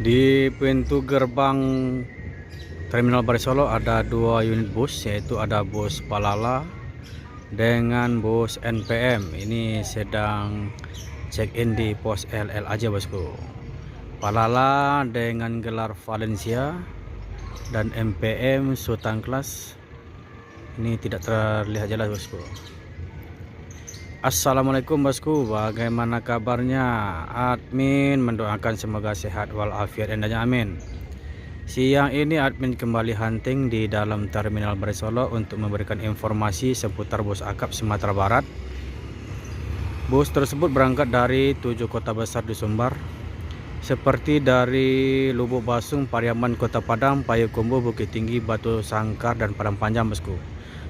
Di pintu gerbang Terminal Baris Solo ada dua unit bus, yaitu ada bus Palala dengan bus NPM. Ini sedang check-in di pos LL aja bosku. Palala dengan gelar Valencia dan NPM Sultan Class ini tidak terlihat jelas bosku. Assalamualaikum bosku, bagaimana kabarnya? Admin mendoakan semoga sehat walafiat endanya, amin. Siang ini admin kembali hunting di dalam Terminal Baris Solo untuk memberikan informasi seputar bus akap Sumatera Barat. Bus tersebut berangkat dari 7 kota besar di Sumbar, seperti dari Lubuk Basung, Pariaman, Kota Padang, Payakumbuh, Bukit Tinggi, Batu Sangkar, dan Padang Panjang bosku.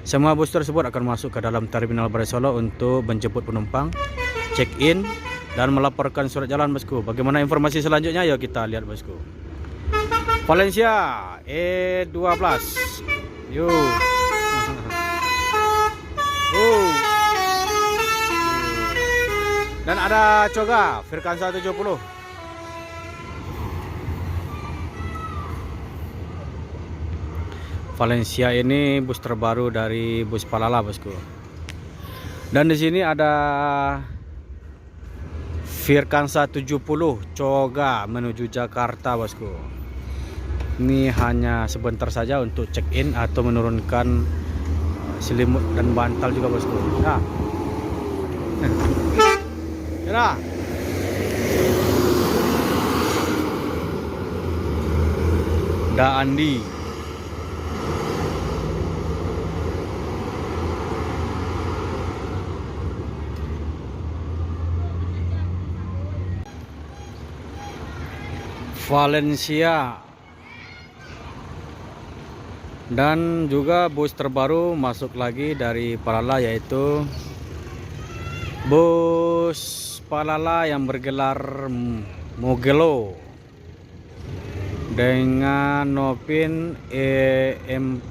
Semua bus tersebut akan masuk ke dalam Terminal Baris Solo untuk menjemput penumpang, check-in, dan melaporkan surat jalan bosku. Bagaimana informasi selanjutnya? Yuk kita lihat bosku. Valencia E12. Yuk. Dan ada Coga Firkansa 70. Valencia ini bus terbaru dari bus Palala bosku. Dan di sini ada Firkansa 70 Coga menuju Jakarta bosku. Ini hanya sebentar saja untuk check-in atau menurunkan selimut dan bantal juga bosku. Nah. Ya. Da Andi. Valencia. Dan juga bus terbaru masuk lagi dari Palala, yaitu bus Palala yang bergelar Mogelo dengan Nopin EM14.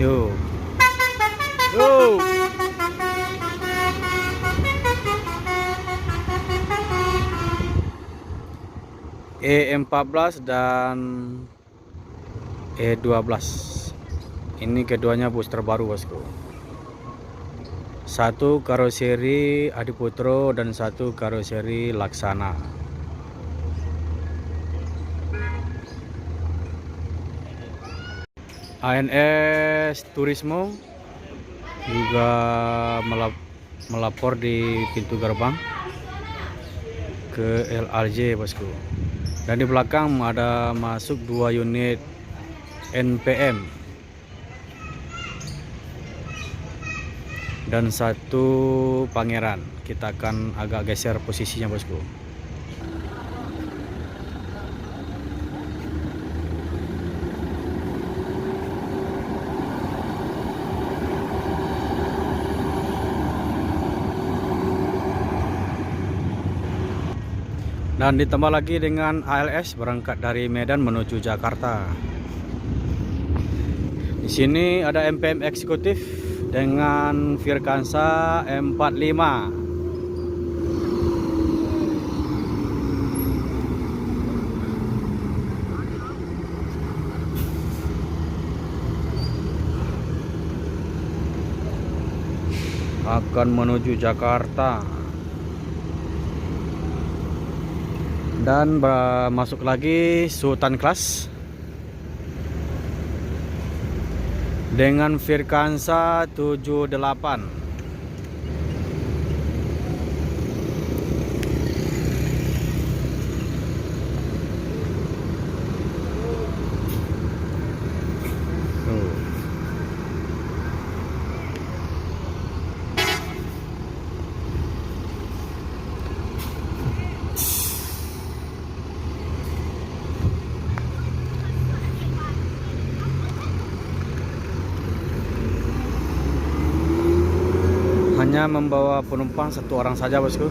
Yuk. E14 dan E12. Ini keduanya bus terbaru bosku. Satu karoseri Adiputro dan satu karoseri Laksana. ANS Turismo juga melapor di pintu gerbang ke LRJ bosku. Dan di belakang ada masuk 2 unit NPM dan 1 Pangeran. Kita akan agak geser posisinya bosku. Dan ditambah lagi dengan ALS berangkat dari Medan menuju Jakarta. Di sini ada MPM eksekutif dengan Firkansa 45. Akan menuju Jakarta. Dan masuk lagi Sultan Class dengan Firkansa 78. Hanya membawa penumpang 1 orang saja bosku.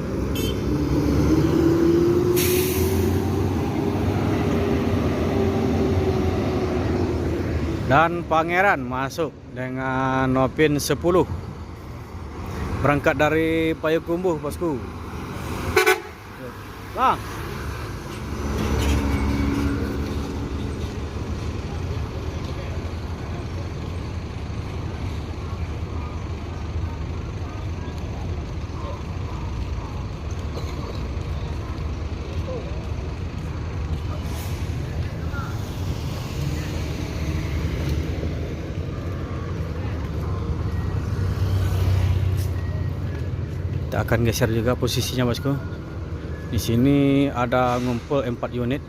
Dan Pangeran masuk dengan Nopin 10 berangkat dari Payakumbuh bosku. Bang. Kita akan geser juga posisinya, bosku. Di sini ada ngumpul 4 unit.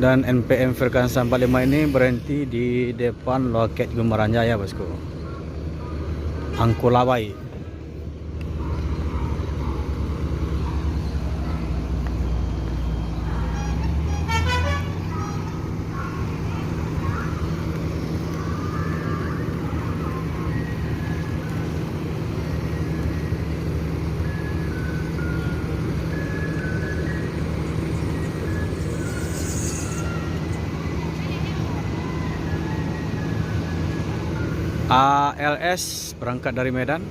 Dan NPM Firkansa 45 ini berhenti di depan loket Gumeran Jaya, bosku. Angkulawai. ALS berangkat dari Medan.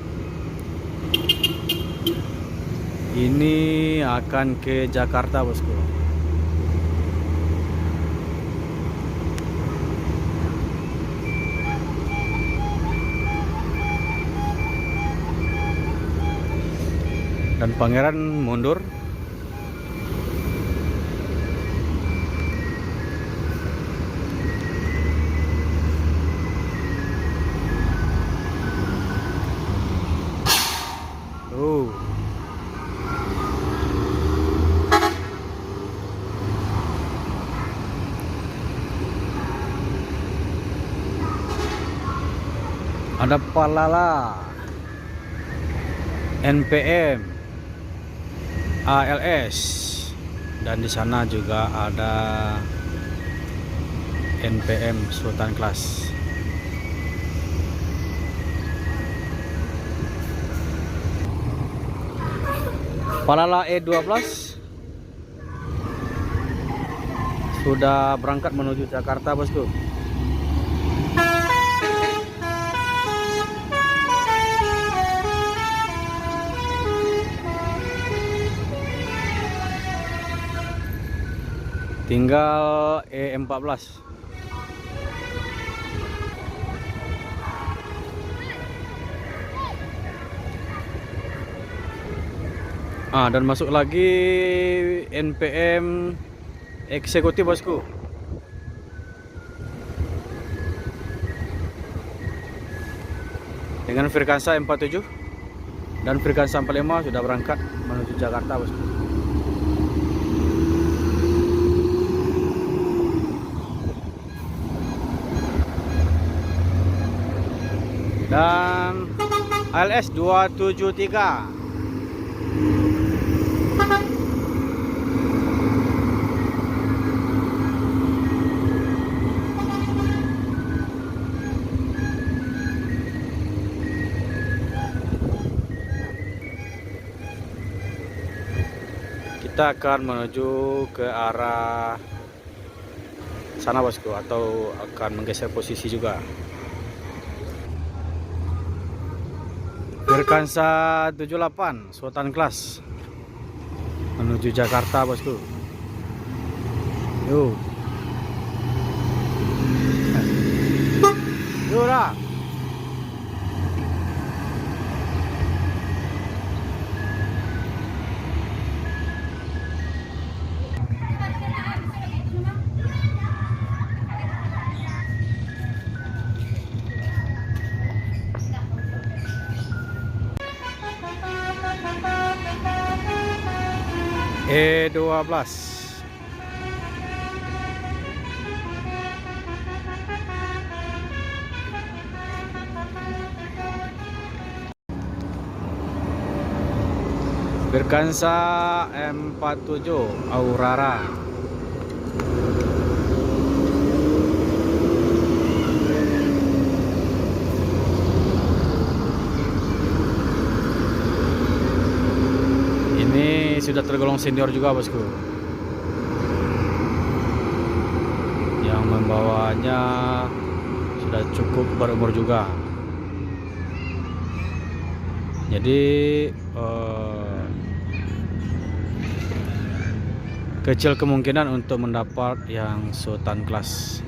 Ini akan ke Jakarta, bosku. Dan Pangeran mundur. Ada Palala, NPM, ALS, dan di sana juga ada NPM Sultan Class. Palala E12 sudah berangkat menuju Jakarta, bosku. Tinggal E14. Dan masuk lagi NPM eksekutif, bosku. Dengan Firkansa 47 dan Firkansa 45 sudah berangkat menuju Jakarta, bosku. Dan ALS 273. Kita akan menuju ke arah sana, bosku, atau akan menggeser posisi juga. Firkansa 78 Sultan Class menuju Jakarta, bosku. Yuk. Yuk dah. E12. Firkansa M47 Aurora. Ini sudah tergolong senior juga, bosku. Yang membawanya sudah cukup berumur juga. Jadi kecil kemungkinan untuk mendapat yang sultan kelas.